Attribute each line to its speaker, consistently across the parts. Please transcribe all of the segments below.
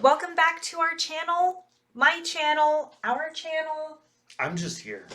Speaker 1: welcome back to our channel, my channel, our channel.
Speaker 2: I'm just here.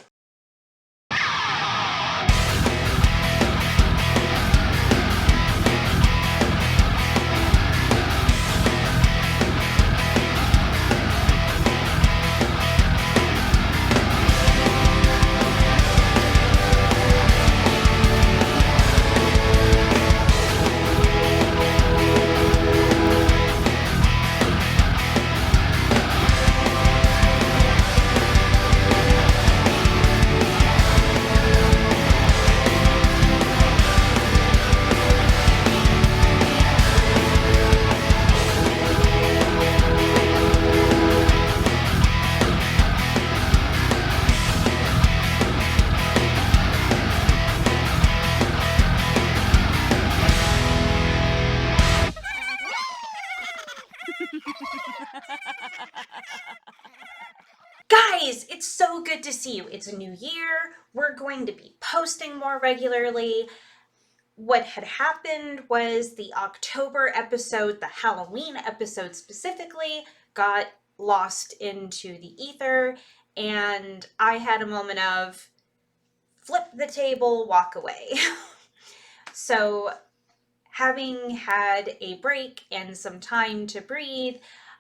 Speaker 1: Guys, it's so good to see you. It's a new year. We're going to be posting more regularly. What had happened was the October episode, the Halloween episode specifically, got lost into the ether, and I had a moment of flip the table, walk away. So, having had a break and some time to breathe,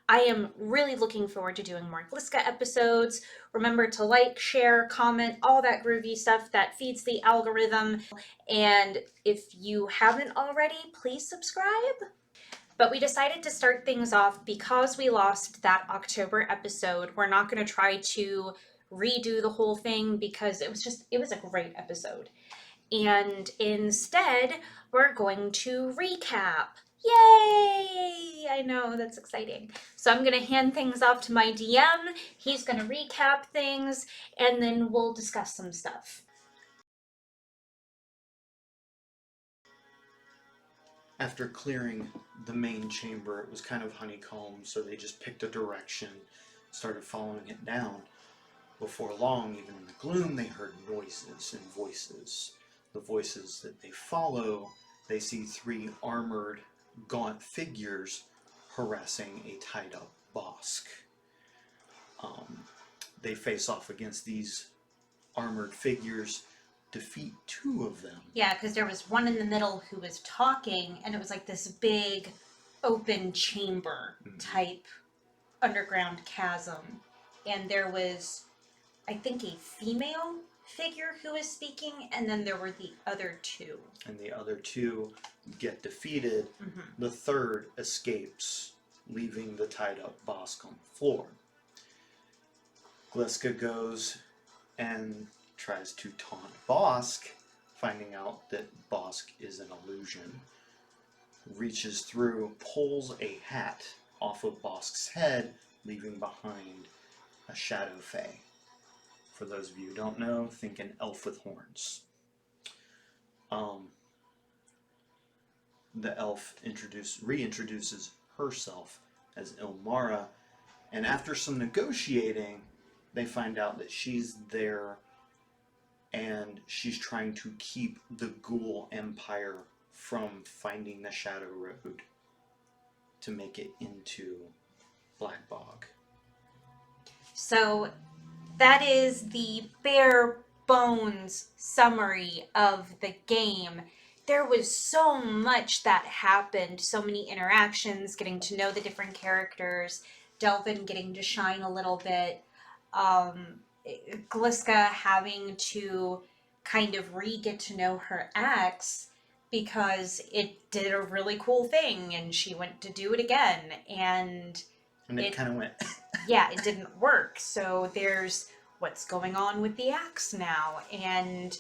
Speaker 1: I am really looking forward to doing more Glisca episodes. Remember to like, share, comment, all that groovy stuff that feeds the algorithm. And if you haven't already, please subscribe. But we decided to start things off because we lost that October episode. We're not going to try to redo the whole thing because it was a great episode. And instead, we're going to recap. Yay! I know, that's exciting. So I'm going to hand things off to my DM. He's going to recap things, and then we'll discuss some stuff.
Speaker 2: After clearing the main chamber, it was kind of honeycombed, so they just picked a direction, started following it down. Before long, even in the gloom, they heard noises and voices. The voices that they follow, they see three armored, gaunt figures harassing a tied-up Bosk. They face off against these armored figures, defeat two of them.
Speaker 1: Yeah, because there was one in the middle who was talking, and it was like this big open chamber type underground chasm. And there was, I think, a female figure who was speaking, and then there were the other two.
Speaker 2: And the other two get defeated. The third escapes, leaving the tied up Bosk on the floor. Glisca goes and tries to taunt Bosk, finding out that Bosk is an illusion. Reaches through, pulls a hat off of Bosk's head, leaving behind a shadow fae. For those of you who don't know, think an elf with horns. The elf reintroduces herself as Ilmara, and after some negotiating, they find out that she's there and she's trying to keep the ghoul empire from finding the Shadow Road to make it into Black Bog.
Speaker 1: So that is the bare bones summary of the game. There was so much that happened, so many interactions, getting to know the different characters, Delvin getting to shine a little bit, Glisca having to kind of get to know her ex because it did a really cool thing and she went to do it again, and
Speaker 2: it kind of went
Speaker 1: yeah, it didn't work. So there's what's going on with the axe now, and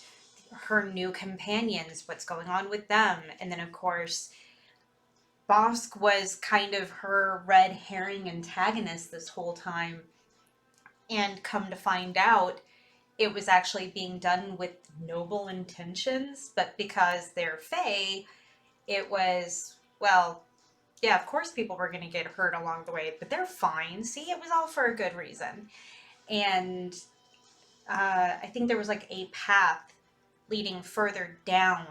Speaker 1: her new companions, what's going on with them. And then of course Bosk was kind of her red herring antagonist this whole time, and come to find out it was actually being done with noble intentions, but because they're fae, it was, well, yeah, of course people were going to get hurt along the way, but they're fine. See, it was all for a good reason. And I think there was like a path leading further down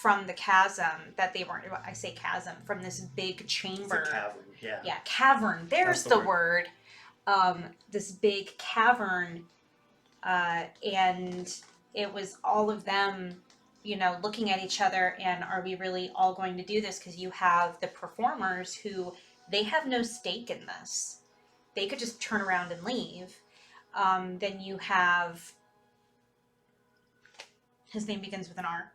Speaker 1: from the chasm that they weren't. I say chasm from this big
Speaker 2: It's
Speaker 1: chamber.
Speaker 2: a cavern, yeah.
Speaker 1: Yeah, cavern. There's
Speaker 2: That's
Speaker 1: the
Speaker 2: the
Speaker 1: word. This big cavern, and it was all of them, looking at each other and are we really all going to do this? Because you have the performers who they have no stake in this. They could just turn around and leave. Then you have his name begins with an R.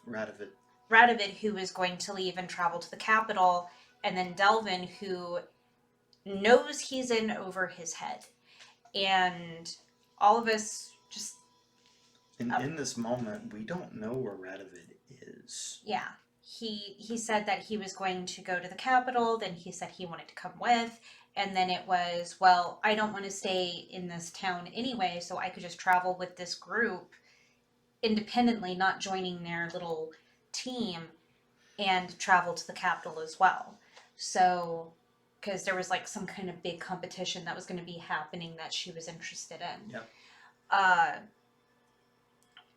Speaker 1: Radovid, who is going to leave and travel to the capital, and then Delvin, who knows he's in over his head. And all of us just...
Speaker 2: In this moment, we don't know where Radovid is.
Speaker 1: Yeah. He said that he was going to go to the capital, then he said he wanted to come with, and then it was, well, I don't want to stay in this town anyway, so I could just travel with this group independently, not joining their little team, and travel to the capital as well. So, because there was like some kind of big competition that was going to be happening that she was interested in.
Speaker 2: Yep.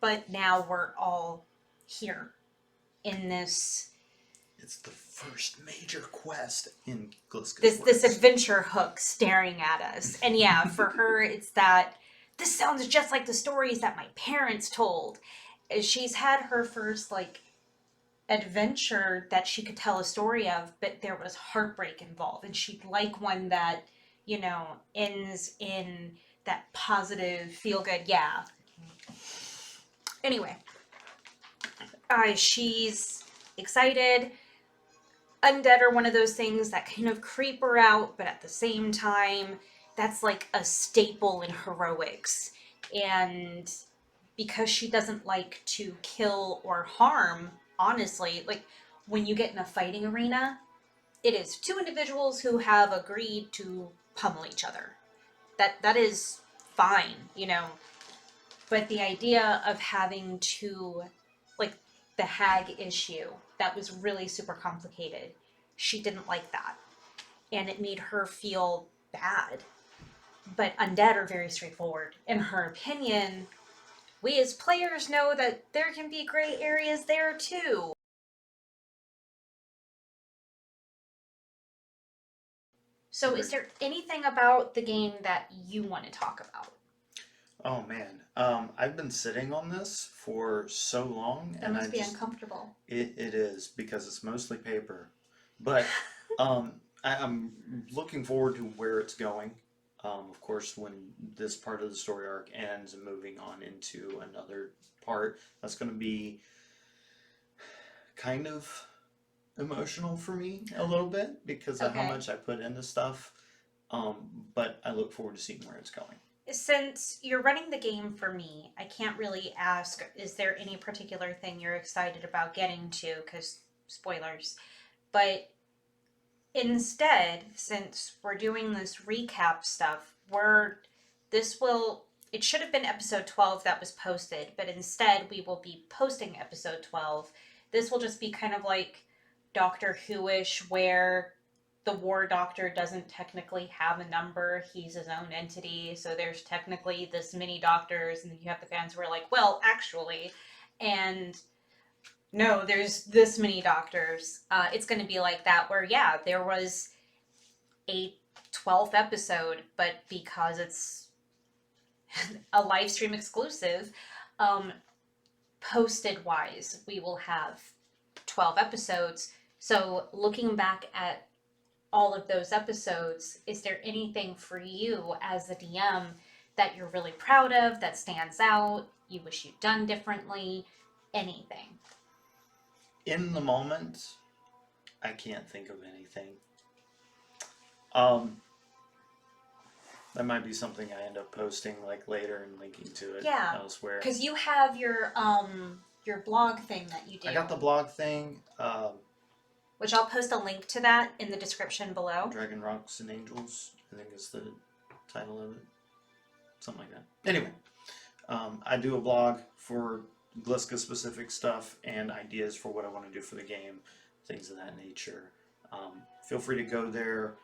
Speaker 1: But now we're all here in this.
Speaker 2: It's the first major quest in Glisca's
Speaker 1: This adventure hook staring at us. And yeah, for her, it's that this sounds just like the stories that my parents told. She's had her first like adventure that she could tell a story of, but there was heartbreak involved, and she'd like one that ends in that positive feel good. Yeah. Anyway, she's excited. Undead are one of those things that kind of creep her out, but at the same time, that's like a staple in heroics. And because she doesn't like to kill or harm, honestly, like when you get in a fighting arena, it is two individuals who have agreed to pummel each other. That is fine, But the idea of having to, like, the hag issue, that was really super complicated. She didn't like that. And it made her feel bad. But undead are very straightforward. In her opinion, we as players know that there can be gray areas there too. So is there anything about the game that you want to talk about?
Speaker 2: Oh man, I've been sitting on this for so long,
Speaker 1: That must be uncomfortable.
Speaker 2: It is because it's mostly paper, but I'm looking forward to where it's going. Of course, when this part of the story arc ends and moving on into another part, that's going to be kind of emotional for me a little bit because of how much I put into stuff. But I look forward to seeing where it's going.
Speaker 1: Since you're running the game for me, I can't really ask, is there any particular thing you're excited about getting to? Because, spoilers. But instead, since we're doing this recap stuff, it should have been episode 12 that was posted, but instead we will be posting episode 12. This will just be kind of like Doctor Who-ish, where the War Doctor doesn't technically have a number. He's his own entity. So there's technically this many doctors, and then you have the fans who are like, well, actually. And no, there's this many doctors. It's going to be like that where, yeah, there was a 12th episode, but because it's a live stream exclusive, posted wise, we will have 12 episodes. So looking back at all of those episodes, is there anything for you as the DM that you're really proud of, that stands out, you wish you'd done differently, anything?
Speaker 2: In the moment, I can't think of anything. That might be something I end up posting like later and linking to it elsewhere.
Speaker 1: Because you have your blog thing that you do.
Speaker 2: I got the blog thing.
Speaker 1: Which I'll post a link to that in the description below.
Speaker 2: Dragon Rocks and Angels, I think is the title of it. Something like that. Anyway, I do a blog for Glisca specific stuff and ideas for what I want to do for the game, things of that nature. Feel free to go there,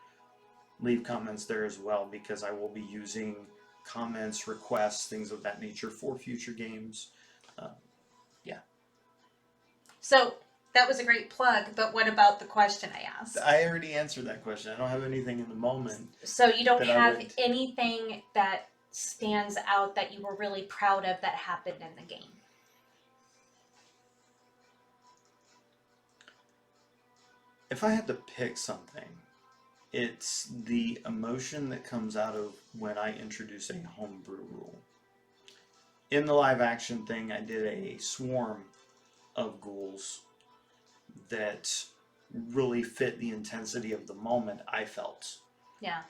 Speaker 2: leave comments there as well, because I will be using comments, requests, things of that nature for future games. Yeah.
Speaker 1: So that was a great plug, but what about the question I asked?
Speaker 2: I already answered that question. I don't have anything in the moment.
Speaker 1: So you don't
Speaker 2: that I
Speaker 1: have
Speaker 2: would-
Speaker 1: anything that stands out that you were really proud of that happened in the game?
Speaker 2: If I had to pick something, it's the emotion that comes out of when I introduce a homebrew rule. In the live action thing, I did a swarm of ghouls that really fit the intensity of the moment I felt.
Speaker 1: Yeah.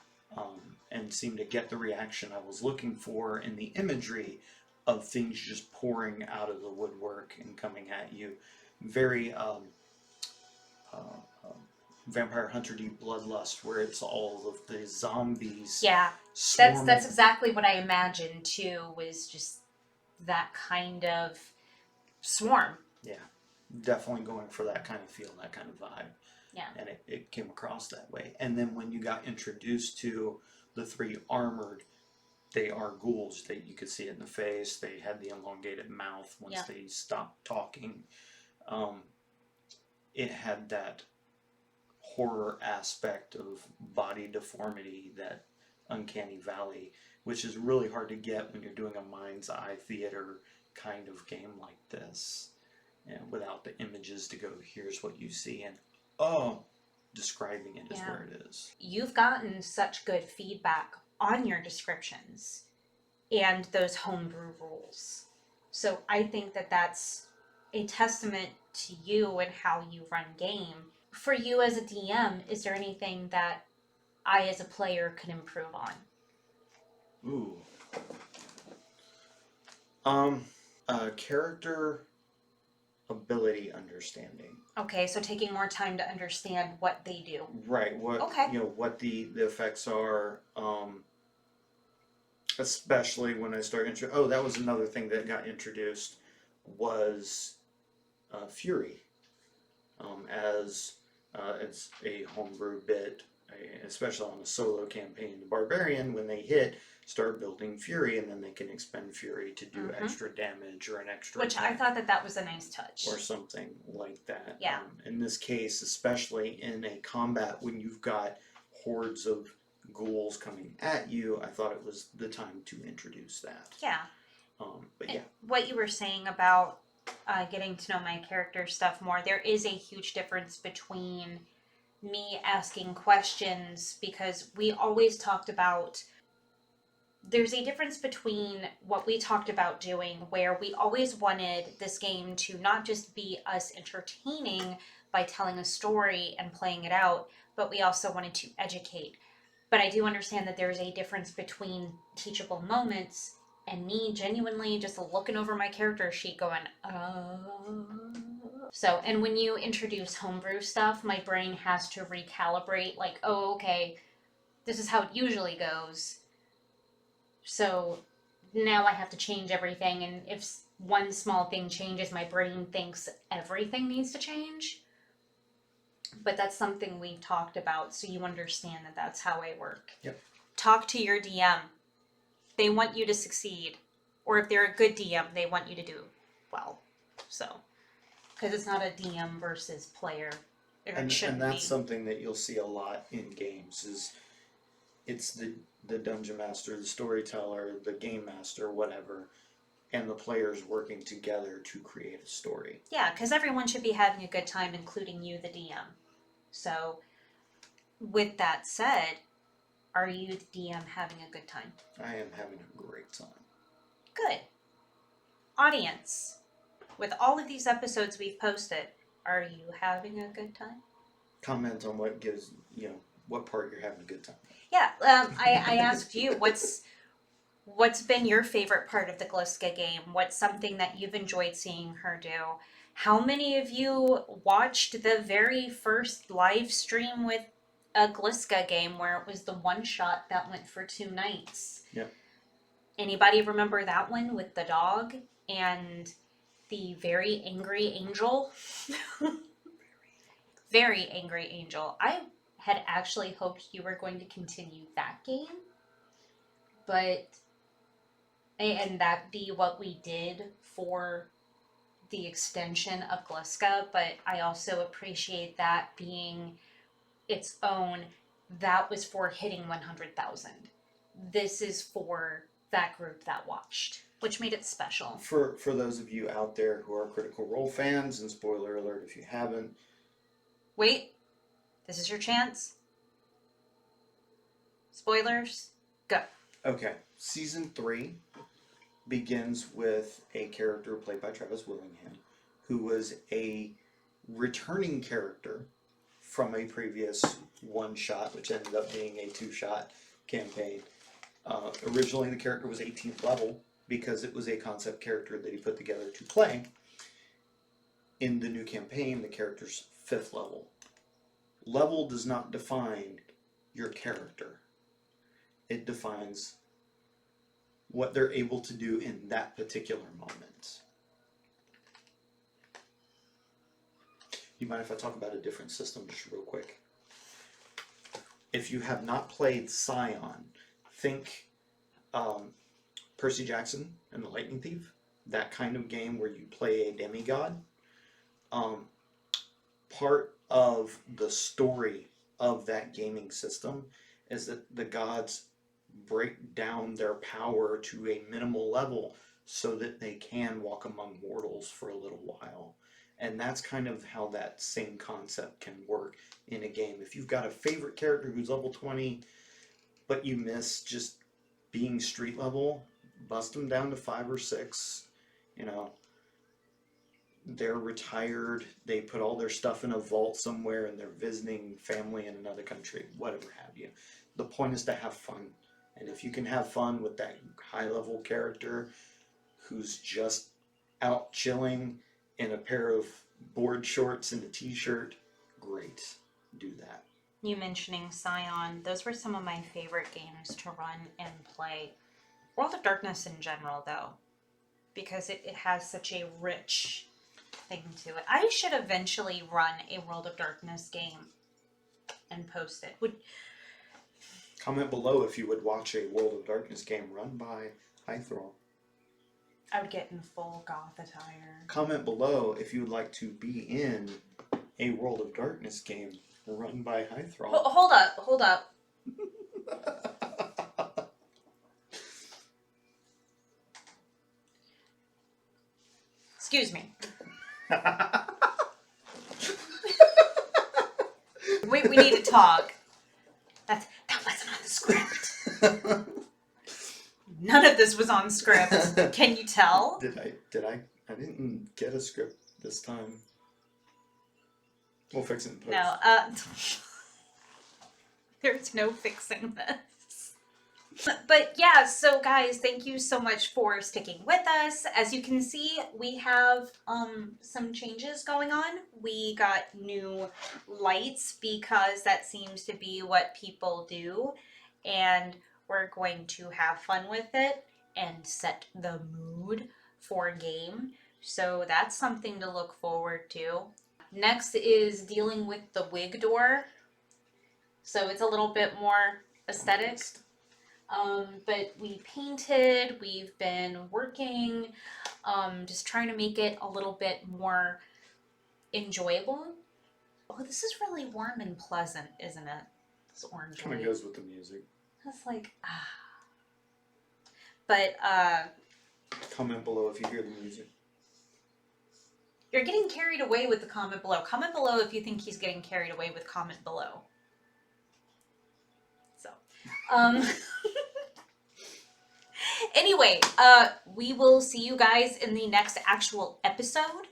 Speaker 2: And seemed to get the reaction I was looking for in the imagery of things just pouring out of the woodwork and coming at you. Very uh, um, Vampire Hunter D Bloodlust, where it's all of the zombies.
Speaker 1: Yeah. That's exactly what I imagined too, was just that kind of swarm.
Speaker 2: Yeah, definitely going for that kind of feel, that kind of vibe.
Speaker 1: Yeah.
Speaker 2: And it came across that way. And then when you got introduced to the three armored, they are ghouls. You could see it in the face. They had the elongated mouth once they stopped talking. It had that horror aspect of body deformity, that uncanny valley, which is really hard to get when you're doing a mind's eye theater kind of game like this, and without the images to go, here's what you see, and describing it is where it is.
Speaker 1: You've gotten such good feedback on your descriptions and those homebrew rules. So I think that that's a testament to you and how you run game. For you as a DM, is there anything that I as a player could improve on?
Speaker 2: Ooh. Character ability understanding.
Speaker 1: Okay, so taking more time to understand what they do.
Speaker 2: Right. What what the effects are. Especially when I started. That was another thing that got introduced was Fury, as it's a homebrew bit, especially on a solo campaign. The Barbarian, when they hit, start building Fury, and then they can expend Fury to do extra damage or an extra
Speaker 1: Which I thought that was a nice touch.
Speaker 2: or something like that.
Speaker 1: Yeah.
Speaker 2: In this case, especially in a combat when you've got hordes of ghouls coming at you, I thought it was the time to introduce that.
Speaker 1: Yeah.
Speaker 2: But
Speaker 1: and
Speaker 2: yeah.
Speaker 1: What you were saying about getting to know my character stuff more, there is a huge difference between me asking questions, because we always talked about, there's a difference between what we talked about doing, where we always wanted this game to not just be us entertaining by telling a story and playing it out, but we also wanted to educate. But I do understand that there's a difference between teachable moments and me genuinely just looking over my character sheet going, So, and when you introduce homebrew stuff, my brain has to recalibrate, like, oh, okay, this is how it usually goes. So now I have to change everything, and if one small thing changes, my brain thinks everything needs to change. But that's something we've talked about, so you understand that that's how I work.
Speaker 2: Yep.
Speaker 1: Talk to your DM. They want you to succeed. Or if they're a good DM, they want you to do well. So, because it's not a DM versus player.
Speaker 2: And that's something that you'll see a lot in games, is it's the dungeon master, the storyteller, the game master, whatever, and the players working together to create a story.
Speaker 1: Yeah, because everyone should be having a good time, including you, the DM. So, with that said, are you, the DM, having a good time?
Speaker 2: I am having a great time.
Speaker 1: Good. Audience, with all of these episodes we've posted, are you having a good time?
Speaker 2: Comment on what gives, what part you're having a good time.
Speaker 1: Yeah, I asked you, what's been your favorite part of the Glisca game? What's something that you've enjoyed seeing her do? How many of you watched the very first live stream with a Glisca game where it was the one shot that went for 2 nights?
Speaker 2: Yep.
Speaker 1: Anybody remember that one with the dog and the very angry angel? Very angry angel. I had actually hoped you were going to continue that game, and that be what we did for the extension of Glisca, but I also appreciate that being its own. That was for hitting 100,000. This is for that group that watched, which made it special.
Speaker 2: For those of you out there who are Critical Role fans, and spoiler alert if you haven't.
Speaker 1: Wait, this is your chance. Spoilers, go.
Speaker 2: Okay, season 3 begins with a character played by Travis Willingham, who was a returning character from a previous one-shot, which ended up being a 2-shot campaign. Originally, the character was 18th level because it was a concept character that he put together to play. In the new campaign, the character's 5th level. Level does not define your character. It defines what they're able to do in that particular moment. You mind if I talk about a different system just real quick? If you have not played Scion, think Percy Jackson and the Lightning Thief. That kind of game where you play a demigod. Part of the story of that gaming system is that the gods break down their power to a minimal level so that they can walk among mortals for a little while. And that's kind of how that same concept can work in a game. If you've got a favorite character who's level 20, but you miss just being street level, bust them down to 5 or 6. You know, they're retired, they put all their stuff in a vault somewhere, and they're visiting family in another country, whatever have you. The point is to have fun. And if you can have fun with that high-level character who's just out chilling in a pair of board shorts and a t-shirt, great. Do that.
Speaker 1: You mentioning Scion, those were some of my favorite games to run and play. World of Darkness in general, though, because it has such a rich thing to it. I should eventually run a World of Darkness game and post it.
Speaker 2: Comment below if you would watch a World of Darkness game run by Hythrall.
Speaker 1: I would get in full goth attire.
Speaker 2: Comment below if you would like to be in a World of Darkness game run by Hythrall.
Speaker 1: Hold up. Excuse me. We need to talk. That wasn't on the script. None of this was on script. Can you tell?
Speaker 2: Did I? I didn't get a script this time. We'll fix it in post.
Speaker 1: No, there's no fixing this. But yeah, so guys, thank you so much for sticking with us. As you can see, we have some changes going on. We got new lights because that seems to be what people do, and we're going to have fun with it and set the mood for a game. So that's something to look forward to. Next is dealing with the wig door. So it's a little bit more aesthetic. But we painted, we've been working, just trying to make it a little bit more enjoyable. Oh, this is really warm and pleasant, isn't it? This orange
Speaker 2: Kind of
Speaker 1: light.
Speaker 2: goes with the music.
Speaker 1: It's like, ah. But,
Speaker 2: Comment below if you hear the music.
Speaker 1: you're getting carried away with the comment below. Comment below if you think he's getting carried away with comment below. So, anyway, we will see you guys in the next actual episode.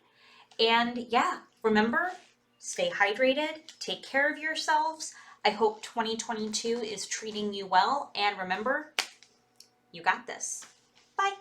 Speaker 1: And yeah, remember, stay hydrated, take care of yourselves. I hope 2022 is treating you well. And remember, you got this. Bye.